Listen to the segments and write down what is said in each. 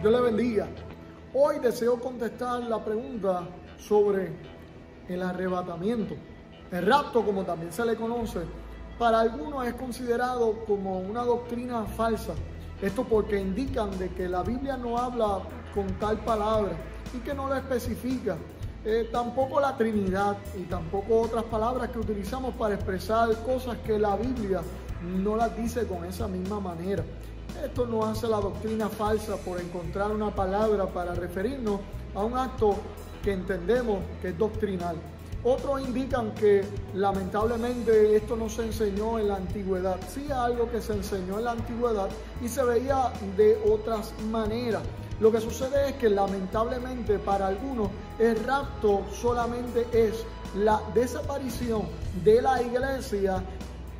Dios le bendiga. Hoy deseo contestar la pregunta sobre el arrebatamiento. El rapto, como también se le conoce, para algunos es considerado como una doctrina falsa. Esto porque indican de que la Biblia no habla con tal palabra y que no la especifica. Tampoco la Trinidad y tampoco otras palabras que utilizamos para expresar cosas que la Biblia no las dice con esa misma manera. Esto nos hace la doctrina falsa por encontrar una palabra para referirnos a un acto que entendemos que es doctrinal. Otros indican que lamentablemente esto no se enseñó en la antigüedad. Sí, algo que se enseñó en la antigüedad y se veía de otras maneras. Lo que sucede es que lamentablemente para algunos el rapto solamente es la desaparición de la iglesia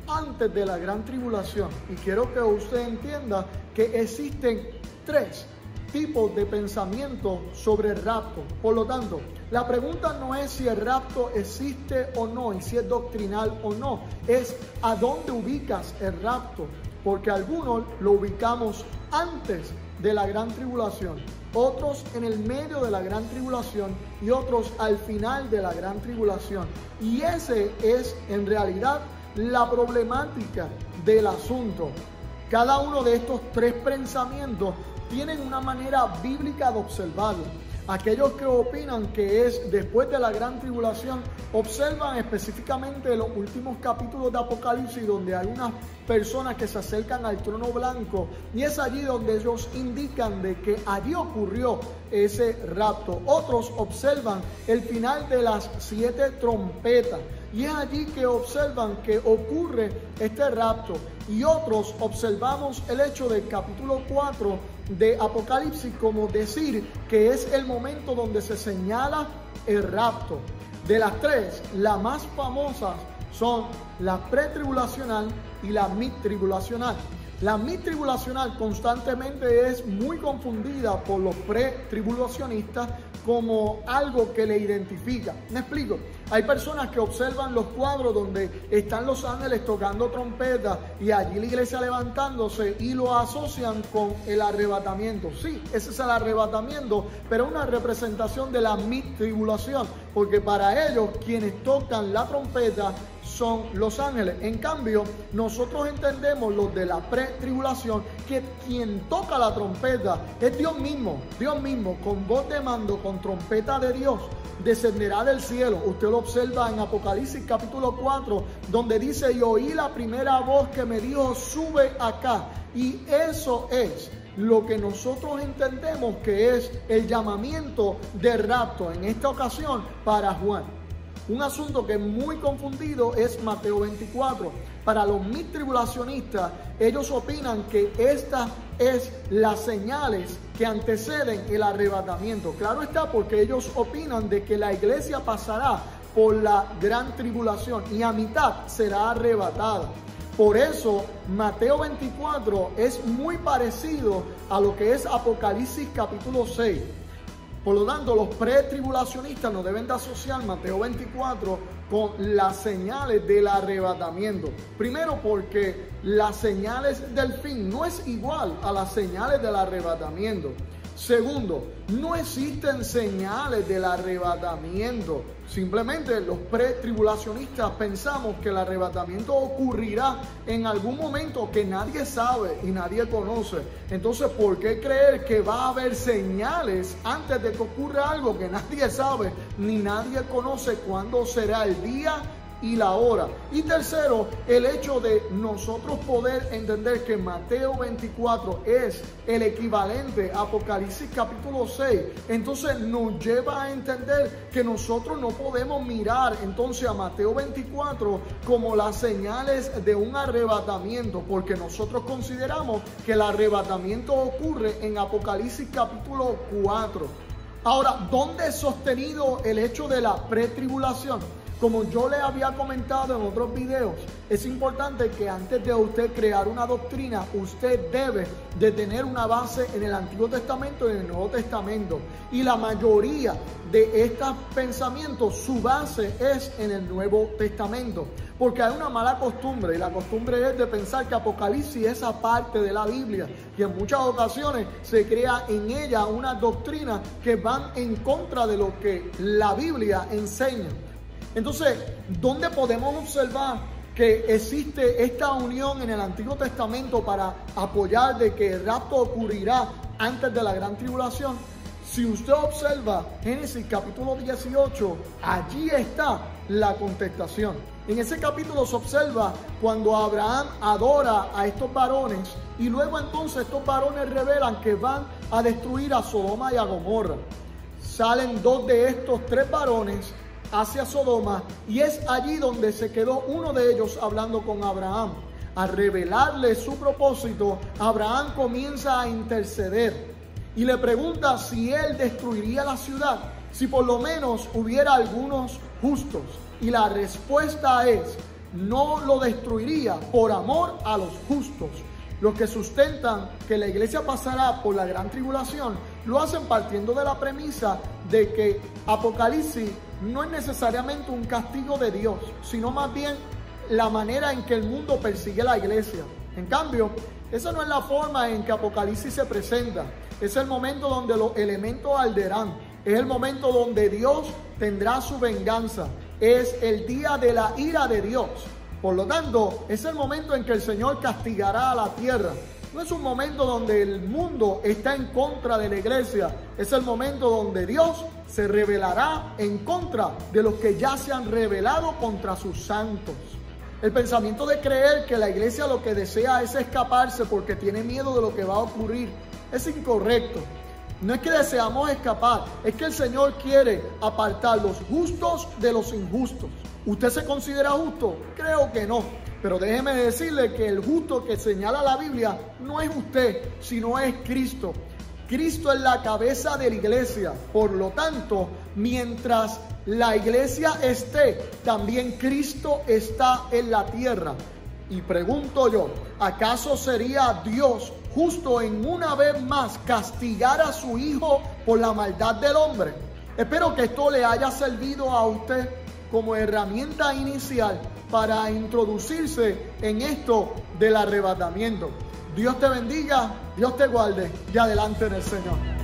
antes de la gran tribulación. Y quiero que usted entienda que existen tres tipos de pensamiento sobre el rapto. Por lo tanto, la pregunta no es si el rapto existe o no y si es doctrinal o no, es a dónde ubicas el rapto, porque algunos lo ubicamos antes de la gran tribulación, otros en el medio de la gran tribulación y otros al final de la gran tribulación. Y ese es en realidad la problemática del asunto. Cada uno de estos tres pensamientos tienen una manera bíblica de observarlo. Aquellos que opinan que es después de la gran tribulación observan específicamente los últimos capítulos de Apocalipsis, donde hay unas personas que se acercan al trono blanco y es allí donde ellos indican de que allí ocurrió ese rapto. Otros observan el final de las 7 trompetas y es allí que observan que ocurre este rapto. Y otros observamos el hecho del capítulo 4 de Apocalipsis como decir que es el momento donde se señala el rapto. De las tres, las más famosas son la pretribulacional y la midtribulacional. La midtribulacional constantemente es muy confundida por los pretribulacionistas como algo que le identifica. Me explico. Hay personas que observan los cuadros donde están los ángeles tocando trompetas y allí la iglesia levantándose y lo asocian con el arrebatamiento. Sí, ese es el arrebatamiento, pero una representación de la midtribulación, porque para ellos quienes tocan la trompeta son los ángeles. En cambio, nosotros entendemos los de la pretribulación, que quien toca la trompeta es Dios mismo, con voz de mando, con trompeta de Dios, descenderá del cielo. Usted lo observa en Apocalipsis capítulo 4, donde dice: y oí la primera voz que me dijo, sube acá. Y eso es lo que nosotros entendemos que es el llamamiento de rapto, en esta ocasión para Juan. Un asunto que es muy confundido es Mateo 24. Para los midtribulacionistas, ellos opinan que estas es las señales que anteceden el arrebatamiento. Claro está, porque ellos opinan de que la iglesia pasará por la gran tribulación y a mitad será arrebatada. Por eso Mateo 24 es muy parecido a lo que es Apocalipsis capítulo 6. Por lo tanto, los pretribulacionistas no deben de asociar Mateo 24 con las señales del arrebatamiento. Primero, porque las señales del fin no es igual a las señales del arrebatamiento. Segundo, no existen señales del arrebatamiento. Simplemente los pretribulacionistas pensamos que el arrebatamiento ocurrirá en algún momento que nadie sabe y nadie conoce. Entonces, ¿por qué creer que va a haber señales antes de que ocurra algo que nadie sabe ni nadie conoce cuándo será el día y la hora? Y tercero, el hecho de nosotros poder entender que Mateo 24 es el equivalente a Apocalipsis capítulo 6, entonces nos lleva a entender que nosotros no podemos mirar entonces a Mateo 24 como las señales de un arrebatamiento, porque nosotros consideramos que el arrebatamiento ocurre en Apocalipsis capítulo 4. Ahora, ¿dónde es sostenido el hecho de la pretribulación? Como yo le había comentado en otros videos, es importante que antes de usted crear una doctrina, usted debe de tener una base en el Antiguo Testamento y en el Nuevo Testamento. Y la mayoría de estos pensamientos, su base es en el Nuevo Testamento. Porque hay una mala costumbre, y la costumbre es de pensar que Apocalipsis es aparte de la Biblia. Y en muchas ocasiones se crea en ella una doctrina que van en contra de lo que la Biblia enseña. Entonces, ¿dónde podemos observar que existe esta unión en el Antiguo Testamento para apoyar de que el rapto ocurrirá antes de la gran tribulación? Si usted observa Génesis capítulo 18, allí está la contestación. En ese capítulo se observa cuando Abraham adora a estos varones y luego entonces estos varones revelan que van a destruir a Sodoma y a Gomorra. Salen dos de estos tres varones hacia Sodoma y es allí donde se quedó uno de ellos hablando con Abraham. Al revelarle su propósito, Abraham comienza a interceder y le pregunta si él destruiría la ciudad, si por lo menos hubiera algunos justos. Y la respuesta es, no lo destruiría por amor a los justos. Los que sustentan que la iglesia pasará por la gran tribulación, lo hacen partiendo de la premisa de que Apocalipsis no es necesariamente un castigo de Dios, sino más bien la manera en que el mundo persigue a la iglesia. En cambio, esa no es la forma en que Apocalipsis se presenta. Es el momento donde los elementos arderán. Es el momento donde Dios tendrá su venganza. Es el día de la ira de Dios. Por lo tanto, es el momento en que el Señor castigará a la tierra. No es un momento donde el mundo está en contra de la iglesia. Es el momento donde Dios se revelará en contra de los que ya se han rebelado contra sus santos. El pensamiento de creer que la iglesia lo que desea es escaparse porque tiene miedo de lo que va a ocurrir es incorrecto. No es que deseamos escapar, es que el Señor quiere apartar los justos de los injustos. ¿Usted se considera justo? Creo que no. Pero déjeme decirle que el justo que señala la Biblia no es usted, sino es Cristo. Cristo es la cabeza de la iglesia. Por lo tanto, mientras la iglesia esté, también Cristo está en la tierra. Y pregunto yo, ¿acaso sería Dios justo en una vez más castigar a su Hijo por la maldad del hombre? Espero que esto le haya servido a usted como herramienta inicial para introducirse en esto del arrebatamiento. Dios te bendiga, Dios te guarde y adelante en el Señor.